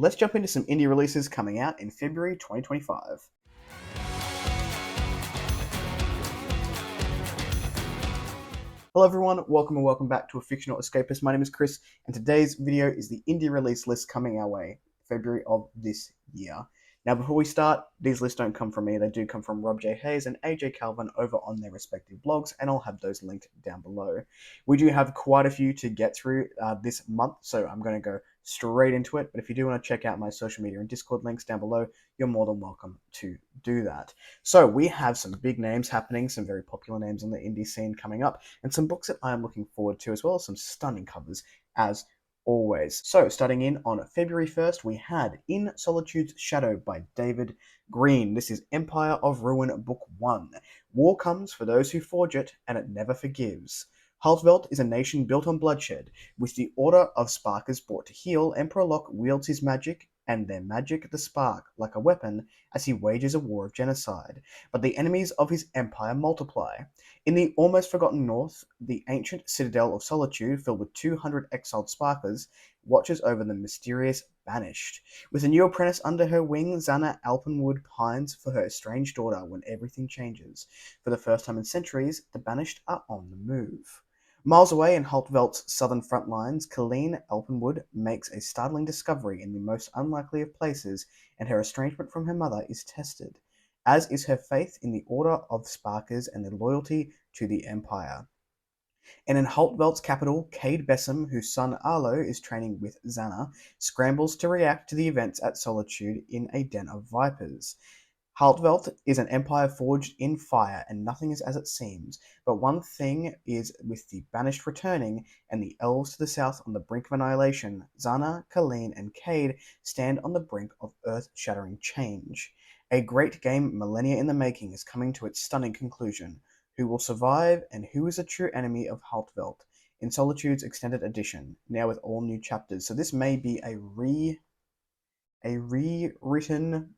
let's jump into some indie releases coming out in February 2025. Hello everyone, welcome back to A Fictional Escapist. My name is Kris, and today's video is the indie release list coming our way, February of this year. Now before we start, these lists don't come from me, they do come from Rob J. Hayes and AJ Calvin over on their respective blogs, and I'll have those linked down below. We do have quite a few to get through this month, so I'm going to go straight into it, but if you do want to check out my social media and Discord links down below, you're more than welcome to do that. So we have some big names happening, some very popular names on the indie scene coming up, and some books that I am looking forward to, as well as some stunning covers as always. So starting in on February 1st, we had In Solitude's Shadow by David Green. This is Empire of Ruin Book 1. War comes for those who forge it, and it never forgives. Haltveld is a nation built on bloodshed. With the Order of Sparkers brought to heel, Emperor Locke wields his magic, and their magic the spark, like a weapon, as he wages a war of genocide. But the enemies of his empire multiply. In the almost forgotten north, the ancient citadel of Solitude, filled with 200 exiled sparkers, watches over the mysterious Banished. With a new apprentice under her wing, Xana Alpenwood pines for her estranged daughter when everything changes. For the first time in centuries, the Banished are on the move. Miles away in Haltveld's southern front lines, Colleen Alpenwood makes a startling discovery in the most unlikely of places, and her estrangement from her mother is tested, as is her faith in the Order of Sparkers and their loyalty to the Empire. And in Haltveld's capital, Cade Bessem, whose son Arlo is training with Xana, scrambles to react to the events at Solitude in a den of vipers. Haltveld is an empire forged in fire, and nothing is as it seems. But one thing is, with the Banished returning, and the elves to the south on the brink of annihilation, Xana, Colleen, and Cade stand on the brink of earth-shattering change. A great game millennia in the making is coming to its stunning conclusion. Who will survive, and who is a true enemy of Haltveld? In Solitude's Extended Edition, now with all new chapters. So this may be a rewritten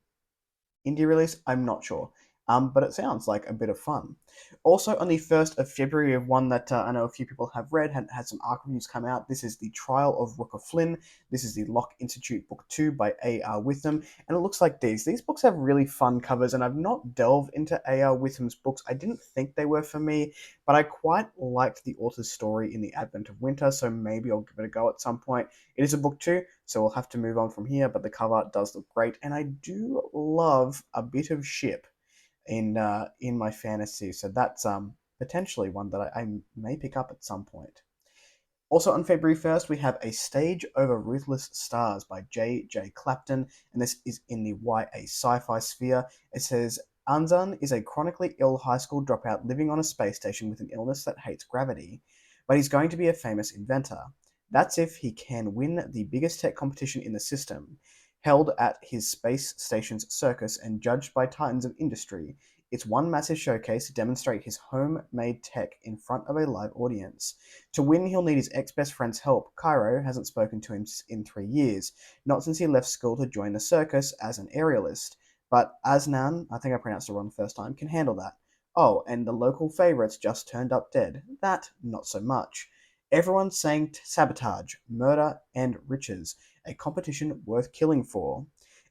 indie release, I'm not sure. But it sounds like a bit of fun. Also, on the 1st of February, of one that I know a few people have read, had some ARC reviews come out. This is The Trial of Rooker Flynn. This is the Locke Institute Book 2 by A.R. Witham. And it looks like these. These books have really fun covers, and I've not delved into A.R. Witham's books. I didn't think they were for me, but I quite liked the author's story in The Advent of Winter, so maybe I'll give it a go at some point. It is a book 2, so we'll have to move on from here, but the cover does look great, and I do love a bit of ship in my fantasy, so that's potentially one that I may pick up at some point. Also on February 1st, we have A Stage Over Ruthless Stars by J.J. Clapton, and this is in the YA sci-fi sphere. It says, Anzan is a chronically ill high school dropout living on a space station with an illness that hates gravity, but he's going to be a famous inventor. That's if he can win the biggest tech competition in the system. Held at his space station's circus and judged by titans of industry, it's one massive showcase to demonstrate his homemade tech in front of a live audience. To win, he'll need his ex-best friend's help. Cairo hasn't spoken to him in 3 years, not since he left school to join the circus as an aerialist. But Asnan, I think I pronounced it wrong the first time, can handle that. Oh, and the local favourites just turned up dead. That, not so much. Everyone's saying sabotage, murder, and riches. A competition worth killing for.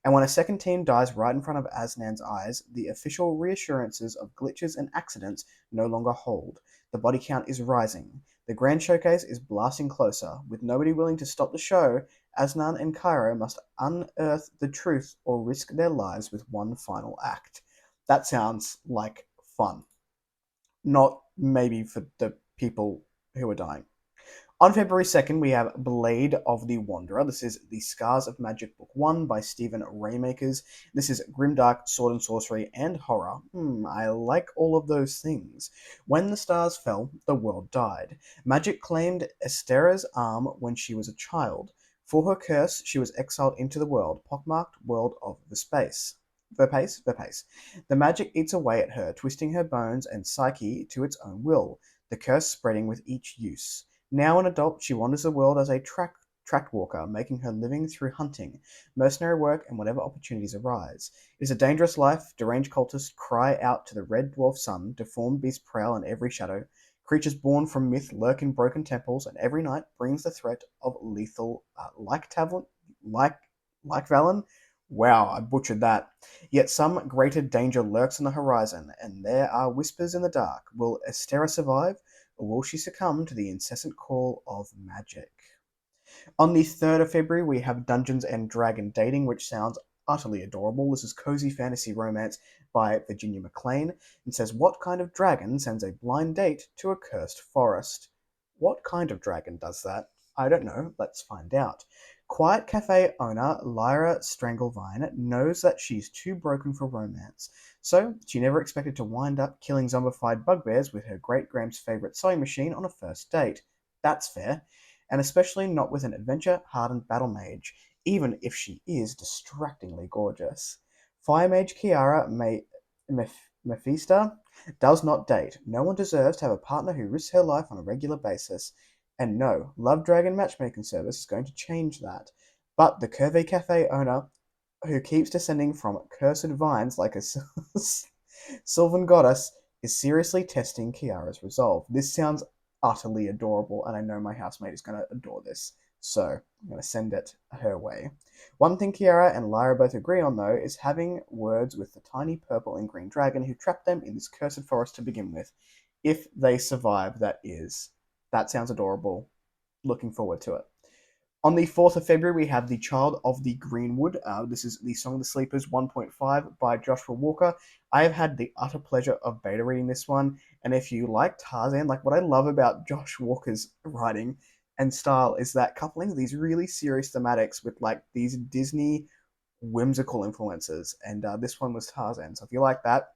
And when a second team dies right in front of Asnan's eyes, the official reassurances of glitches and accidents no longer hold. The body count is rising. The grand showcase is blasting closer. With nobody willing to stop the show, Asnan and Cairo must unearth the truth or risk their lives with one final act. That sounds like fun. Not maybe for the people who are dying. On February 2nd, we have Blade of the Wanderer. This is The Scars of Magic Book 1 by Stephen Raymakers. This is grimdark, sword and sorcery, and horror. I like all of those things. When the stars fell, the world died. Magic claimed Estera's arm when she was a child. For her curse, she was exiled into the world, pockmarked world of the space. Verpace. The magic eats away at her, twisting her bones and psyche to its own will, the curse spreading with each use. Now an adult, she wanders the world as a track walker, making her living through hunting, mercenary work, and whatever opportunities arise. It is a dangerous life. Deranged cultists cry out to the red dwarf sun. Deformed beasts prowl in every shadow. Creatures born from myth lurk in broken temples, and every night brings the threat of lethal, like Like Valen? Wow, I butchered that. Yet some greater danger lurks on the horizon, and there are whispers in the dark. Will Estera survive, or will she succumb to the incessant call of magic? On the 3rd of February, we have Dungeons and Dragon Dating, which sounds utterly adorable. This is cozy fantasy romance by Virginia McLean and says, what kind of dragon sends a blind date to a cursed forest? What kind of dragon does that? I don't know. Let's find out. Quiet cafe owner Lyra Stranglevine knows that she's too broken for romance, so she never expected to wind up killing zombified bugbears with her great-grand's favorite sewing machine on a first date. That's fair, and especially not with an adventure-hardened battle mage, even if she is distractingly gorgeous. Fire Mage Kiara Mephista does not date. No one deserves to have a partner who risks her life on a regular basis. And no, Love Dragon matchmaking service is going to change that. But the Curvy Cafe owner, who keeps descending from cursed vines like a sylvan goddess, is seriously testing Kiara's resolve. This sounds utterly adorable, and I know my housemate is going to adore this. So I'm going to send it her way. One thing Kiara and Lyra both agree on, though, is having words with the tiny purple and green dragon who trapped them in this cursed forest to begin with. If they survive, that is. That sounds adorable. Looking forward to it. On the 4th of February, we have The Child of the Greenwood. This is the Song of the Sleepers 1.5 by Joshua Walker. I have had the utter pleasure of beta reading this one, and if you like Tarzan, like what I love about Josh Walker's writing and style is that coupling these really serious thematics with like these Disney whimsical influences, and this one was Tarzan. So if you like that,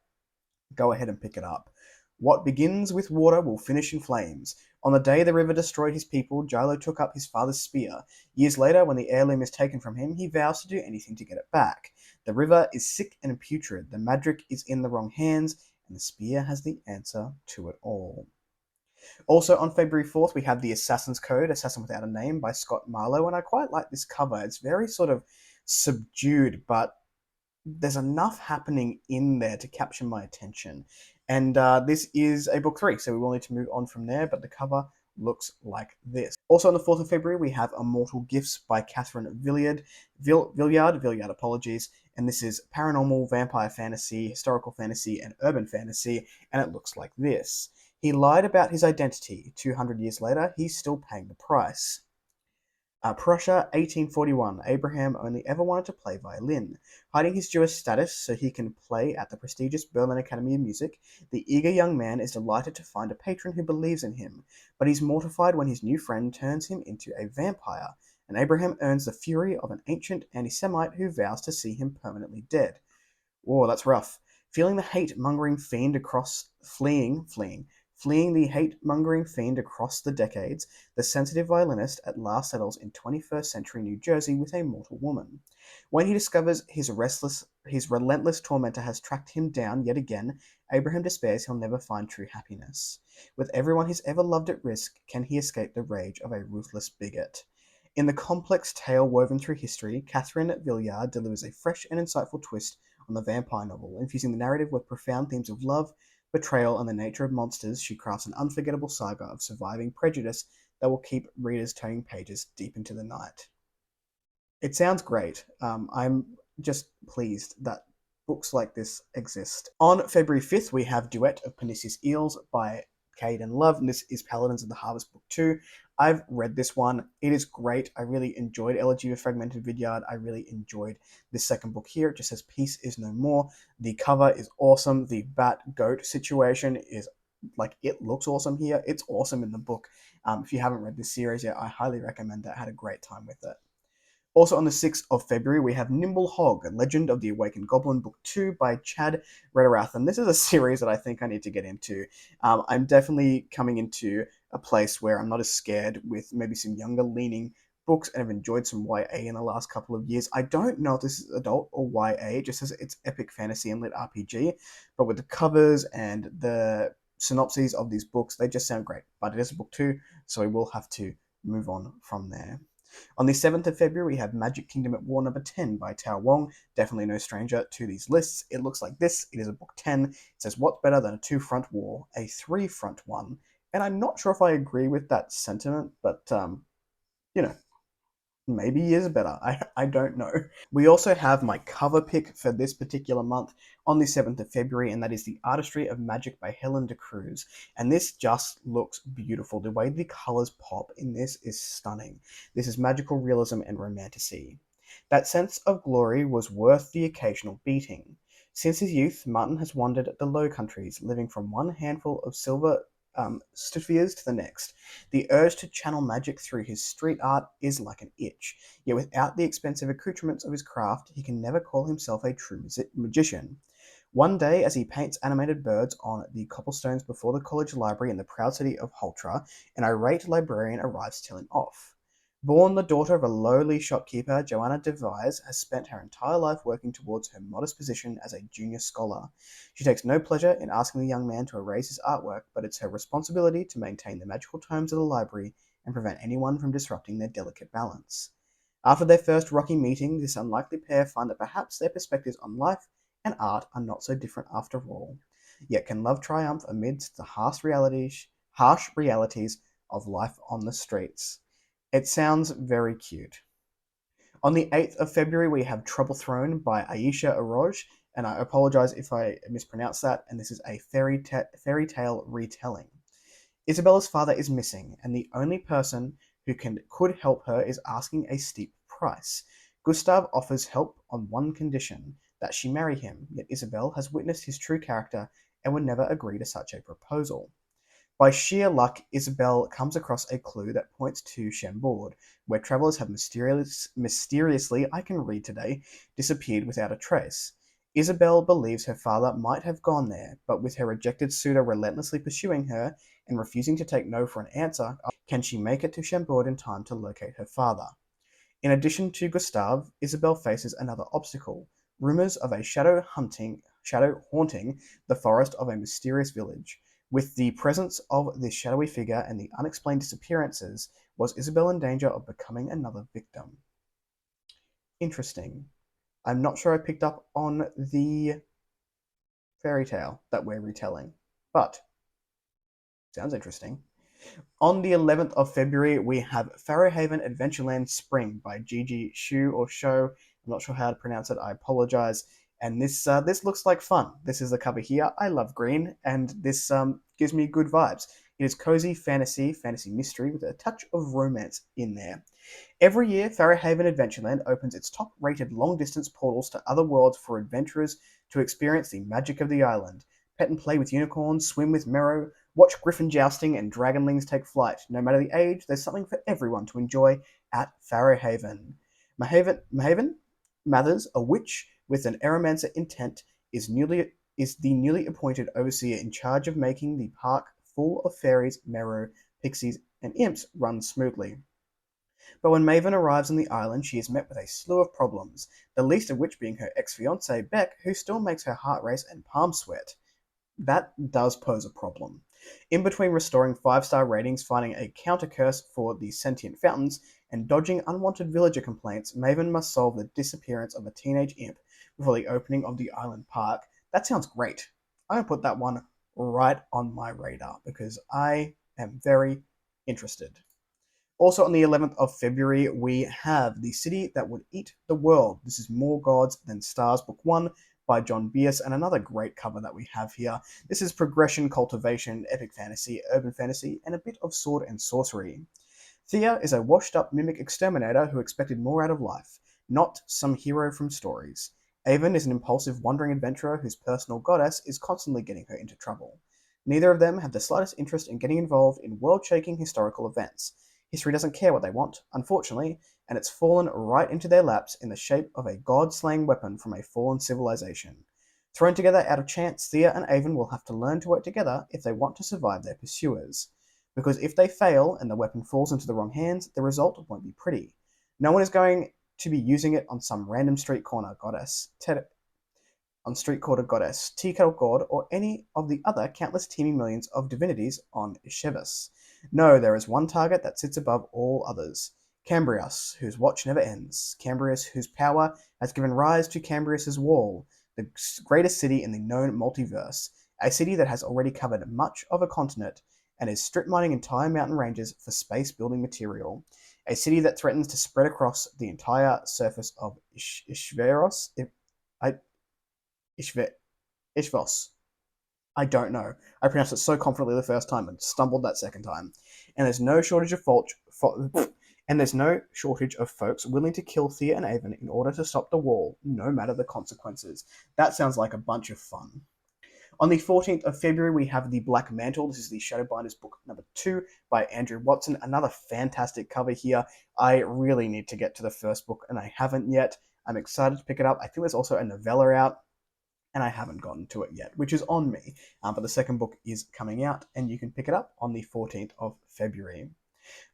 go ahead and pick it up. What begins with water will finish in flames. On the day the river destroyed his people, Gilo took up his father's spear. Years later, when the heirloom is taken from him, he vows to do anything to get it back. The river is sick and putrid, the magic is in the wrong hands, and the spear has the answer to it all. Also on February 4th, we have The Assassin's Code, Assassin Without a Name by Scott Marlowe, and I quite like this cover. It's very sort of subdued, but there's enough happening in there to capture my attention. And this is a book 3, so we will need to move on from there, but the cover looks like this. Also on the 4th of February, we have Immortal Gifts by Catherine Villiard, apologies, and this is paranormal, vampire fantasy, historical fantasy, and urban fantasy, and it looks like this. He lied about his identity. 200 years later, he's still paying the price. Prussia, 1841. Abraham only ever wanted to play violin. Hiding his Jewish status so he can play at the prestigious Berlin Academy of Music, the eager young man is delighted to find a patron who believes in him, but he's mortified when his new friend turns him into a vampire, and Abraham earns the fury of an ancient anti-Semite who vows to see him permanently dead. Whoa, that's rough. Feeling the hate-mongering fiend across fleeing the hate-mongering fiend across the decades, the sensitive violinist at last settles in 21st century New Jersey with a mortal woman. When he discovers his relentless tormentor has tracked him down yet again, Abraham despairs he'll never find true happiness. With everyone he's ever loved at risk, can he escape the rage of a ruthless bigot? In the complex tale woven through history, Catherine Villiard delivers a fresh and insightful twist on the vampire novel, infusing the narrative with profound themes of love, betrayal, and the nature of monsters. She crafts an unforgettable saga of surviving prejudice that will keep readers turning pages deep into the night. It sounds great. I'm just pleased that books like this exist. On February 5th, we have Duet of Pernicious Eels by Caden Love, and this is Paladins of the Harvest Book 2. I've read this one. It is great. I really enjoyed Elegy of Fragmented Vidyard. I really enjoyed this second book here. It just says Peace is No More. The cover is awesome. The bat-goat situation is, like, it looks awesome here. It's awesome in the book. If you haven't read this series yet, I highly recommend it. I had a great time with it. Also on the 6th of February, we have Nimble Hog, Legend of the Awakened Goblin, Book 2 by Chad Rederath. And this is a series that I think I need to get into. I'm definitely coming into a place where I'm not as scared with maybe some younger leaning books and have enjoyed some YA in the last couple of years. I don't know if this is adult or YA, it just says it's epic fantasy and lit RPG. But with the covers and the synopses of these books, they just sound great. But it is a book 2, so we will have to move on from there. On the 7th of February, we have Magic Kingdom at War number 10 by Tao Wong. Definitely no stranger to these lists. It looks like this. It is a book 10. It says, what's better than a two-front war? A three-front one. And I'm not sure if I agree with that sentiment, but, you know, Maybe years better. I don't know. We also have my cover pick for this particular month on the 7th of February, and that is The Artistry of Magic by Helen de Cruz. And this just looks beautiful. The way the colors pop in this is stunning. This is magical realism and romanticy. That sense of glory was worth the occasional beating. Since his youth, Martin has wandered the Low Countries, living from one handful of silver spheres to the next. The urge to channel magic through his street art is like an itch, yet without the expensive accoutrements of his craft, he can never call himself a true magician. One day, as he paints animated birds on the cobblestones before the college library in the proud city of Hultra, an irate librarian arrives to tell him off. Born the daughter of a lowly shopkeeper, Joanna Devise has spent her entire life working towards her modest position as a junior scholar. She takes no pleasure in asking the young man to erase his artwork, but it's her responsibility to maintain the magical tomes of the library and prevent anyone from disrupting their delicate balance. After their first rocky meeting, this unlikely pair find that perhaps their perspectives on life and art are not so different after all. Yet can love triumph amidst the harsh realities of life on the streets? It sounds very cute. On the 8th of February, we have Trouble Thrown by Aisha Aroj, and I apologize if I mispronounce that, and this is a fairy tale retelling. Isabella's father is missing, and the only person who could help her is asking a steep price. Gustav offers help on one condition, that she marry him, yet Isabel has witnessed his true character and would never agree to such a proposal. By sheer luck, Isabel comes across a clue that points to Chambord, where travelers have mysteriously, I can read today, disappeared without a trace. Isabel believes her father might have gone there, but with her rejected suitor relentlessly pursuing her and refusing to take no for an answer, can she make it to Chambord in time to locate her father? In addition to Gustave, Isabel faces another obstacle: rumors of a shadow haunting the forest of a mysterious village. With the presence of this shadowy figure and the unexplained disappearances, was Isabel in danger of becoming another victim? Interesting. I'm not sure I picked up on the fairy tale that we're retelling, but sounds interesting. On the 11th of February, we have Farrowhaven Adventureland Spring by Gigi Shu or Show. I'm not sure how to pronounce it. I apologize. And this looks like fun. This is the cover here. I love green, and this gives me good vibes. It is cozy fantasy mystery with a touch of romance in there. Every year, Farrowhaven Adventureland opens its top-rated long-distance portals to other worlds for adventurers to experience the magic of the island. Pet and play with unicorns, swim with Merrow, watch griffin jousting and dragonlings take flight. No matter the age, there's something for everyone to enjoy at Farrowhaven. Mahaven Mathers, a witch with an aromancer intent, is the newly appointed overseer in charge of making the park full of fairies, Merrow, pixies, and imps run smoothly. But when Maven arrives on the island, she is met with a slew of problems, the least of which being her ex-fiance Beck, who still makes her heart race and palm sweat. That does pose a problem. In between restoring 5-star ratings, finding a counter curse for the sentient fountains, and dodging unwanted villager complaints, Maven must solve the disappearance of a teenage imp before the opening of the island park. That sounds great. I'm going to put that one right on my radar because I am very interested. Also on the 11th of February, we have The City That Would Eat the World. This is More Gods Than Stars, Book 1 by John Bierce, and another great cover that we have here. This is progression, cultivation, epic fantasy, urban fantasy, and a bit of sword and sorcery. Thea is a washed-up mimic exterminator who expected more out of life, not some hero from stories. Avon is an impulsive wandering adventurer whose personal goddess is constantly getting her into trouble. Neither of them have the slightest interest in getting involved in world-shaking historical events. History doesn't care what they want, unfortunately, and it's fallen right into their laps in the shape of a god-slaying weapon from a fallen civilization. Thrown together out of chance, Thea and Avon will have to learn to work together if they want to survive their pursuers. Because if they fail and the weapon falls into the wrong hands, the result won't be pretty. No one is going to be using it on some random street corner goddess, tea kettle god, or any of the other countless teeming millions of divinities on Ishevas. No, there is one target that sits above all others. Cambrius, whose watch never ends. Cambrius, whose power has given rise to Cambrius's Wall, the greatest city in the known multiverse. A city that has already covered much of a continent and is strip mining entire mountain ranges for space building material. a city that threatens to spread across the entire surface of Ishveros. Ishve, Ishvos. I don't know. I pronounced it so confidently the first time and stumbled that second time. And there's no shortage of and there's no shortage of folks willing to kill Thea and Avon in order to stop the wall, no matter the consequences. That sounds like a bunch of fun. On the 14th of February, we have the Black Mantle. This is the Shadowbinders book number 2 by Andrew Watson. Another fantastic cover here. I really need to get to the first book, and I haven't yet. I'm excited to pick it up. I think there's also a novella out, and I haven't gotten to it yet, which is on me. But the second book is coming out, and you can pick it up on the 14th of February.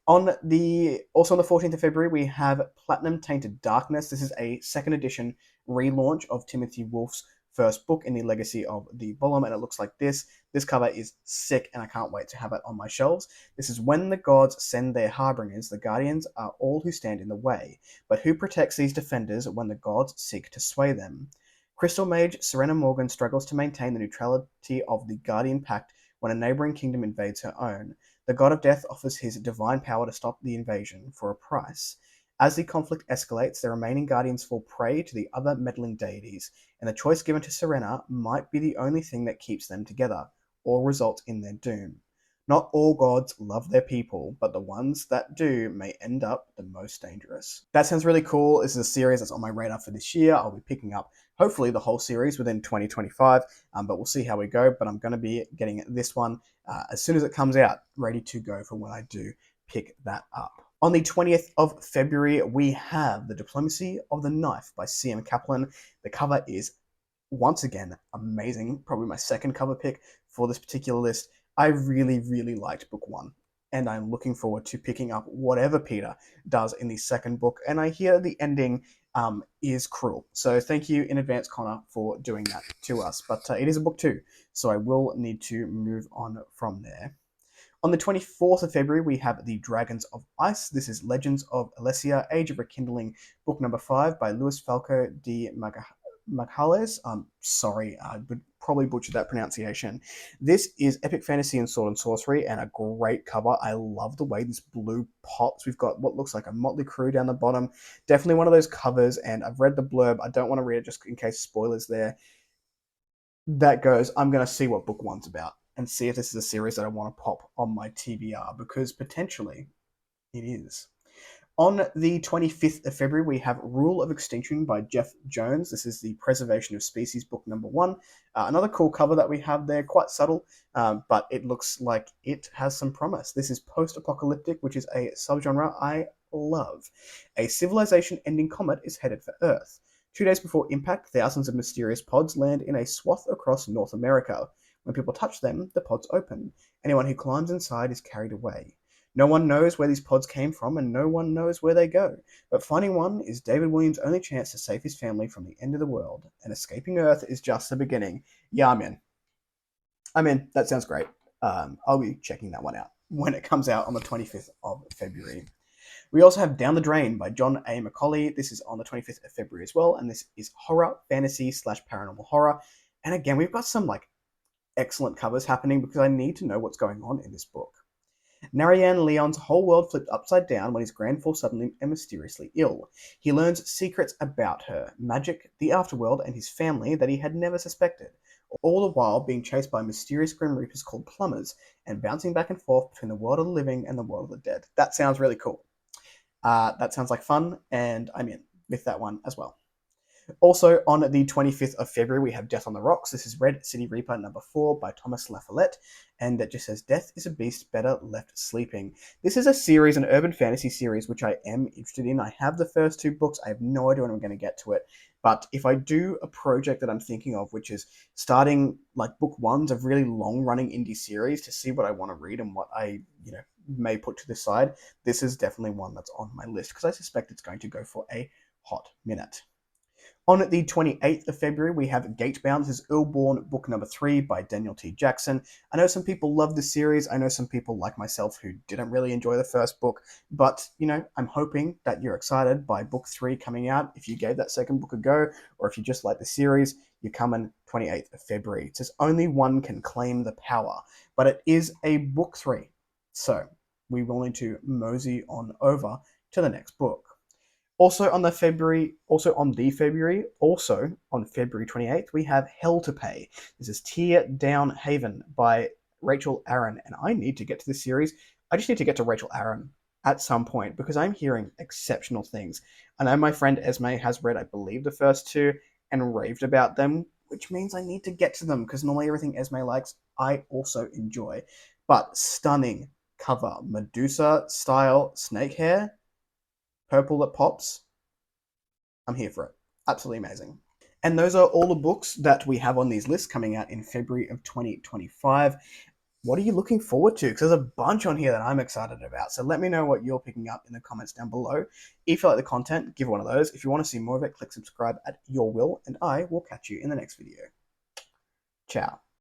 Also on the 14th of February, we have Platinum Tainted Darkness. This is a second edition relaunch of Timothy Wolf's first book in the Legacy of the Golem, and it looks like this. This cover is sick, and I can't wait to have it on my shelves. This is when the gods send their harbingers, the guardians are all who stand in the way. But who protects these defenders when the gods seek to sway them? Crystal Mage Serena Morgan struggles to maintain the neutrality of the Guardian Pact when a neighboring kingdom invades her own. The god of death offers his divine power to stop the invasion for a price. As the conflict escalates, the remaining guardians fall prey to the other meddling deities, and the choice given to Serena might be the only thing that keeps them together, or result in their doom. Not all gods love their people, but the ones that do may end up the most dangerous. That sounds really cool. This is a series that's on my radar for this year. I'll be picking up hopefully the whole series within 2025, but we'll see how we go. But I'm going to be getting this one as soon as it comes out, ready to go for when I do pick that up. On the 20th of February, we have The Diplomacy of the Knife by C.M. Kaplan. The cover is, once again, amazing. Probably my second cover pick for this particular list. I really, really liked book 1, and I'm looking forward to picking up whatever Peter does in the second book. And I hear the ending is cruel. So thank you in advance, Connor, for doing that to us. But it is a book 2, so I will need to move on from there. On the 24th of February, we have The Dragons of Ice. This is Legends of Alessia, Age of Rekindling, book number 5 by Luis Falco de Magalhães. I'm sorry, I would probably butcher that pronunciation. This is epic fantasy and sword and sorcery, and a great cover. I love the way this blue pops. We've got what looks like a motley crew down the bottom. Definitely one of those covers, and I've read the blurb. I don't want to read it just in case spoilers there. That goes, I'm going to see what book 1's about and see if this is a series that I want to pop on my TBR, because potentially it is. On the 25th of February, we have Rule of Extinction by Jeff Jones. This is the Preservation of Species book number 1. Another cool cover that we have there, quite subtle, but it looks like it has some promise. This is post-apocalyptic, which is a subgenre I love. A civilization-ending comet is headed for Earth. 2 days before impact, thousands of mysterious pods land in a swath across North America. When people touch them, the pods open. Anyone who climbs inside is carried away. No one knows where these pods came from, and no one knows where they go. But finding one is David Williams' only chance to save his family from the end of the world. And escaping Earth is just the beginning. Yeah, I'm in. That sounds great. I'll be checking that one out when it comes out on the 25th of February. We also have Down the Drain by John A. Macaulay. This is on the 25th of February as well, and this is horror, fantasy / paranormal horror. And again, we've got some excellent covers happening because I need to know what's going on in this book. Narayan Leon's whole world flipped upside down when his grand falls suddenly and mysteriously ill. He learns secrets about her, magic, the afterworld, and his family that he had never suspected, all the while being chased by mysterious grim reapers called plumbers and bouncing back and forth between the world of the living and the world of the dead. That sounds really cool. That sounds like fun, and I'm in with that one as well. Also, on the 25th of February, we have Death on the Rocks. This is Red City Reaper number 4 by Thomas LaFollette, and it just says, Death is a beast better left sleeping. This is a series, an urban fantasy series, which I am interested in. I have the first 2 books. I have no idea when I'm going to get to it, but if I do a project that I'm thinking of, which is starting book 1s of really long-running indie series to see what I want to read and what I, may put to the side, this is definitely one that's on my list because I suspect it's going to go for a hot minute. On the 28th of February, we have Gatebound. This is Illborn, book number 3 by Daniel T. Jackson. I know some people love this series. I know some people like myself who didn't really enjoy the first book. But, I'm hoping that you're excited by book 3 coming out. If you gave that second book a go, or if you just like the series, you're coming 28th of February. It says only one can claim the power. But it is a book 3. So we will need to mosey on over to the next book. Also on February 28th, we have Hell to Pay. This is Tear Down Haven by Rachel Aaron, and I need to get to this series. I just need to get to Rachel Aaron at some point because I'm hearing exceptional things. I know my friend Esme has read, I believe, the first two and raved about them, which means I need to get to them because normally everything Esme likes, I also enjoy. But stunning cover, Medusa style snake hair, purple that pops. I'm here for it. Absolutely amazing. And those are all the books that we have on these lists coming out in February of 2025. What are you looking forward to? Because there's a bunch on here that I'm excited about. So let me know what you're picking up in the comments down below. If you like the content, give one of those. If you want to see more of it, click subscribe at your will, and I will catch you in the next video. Ciao.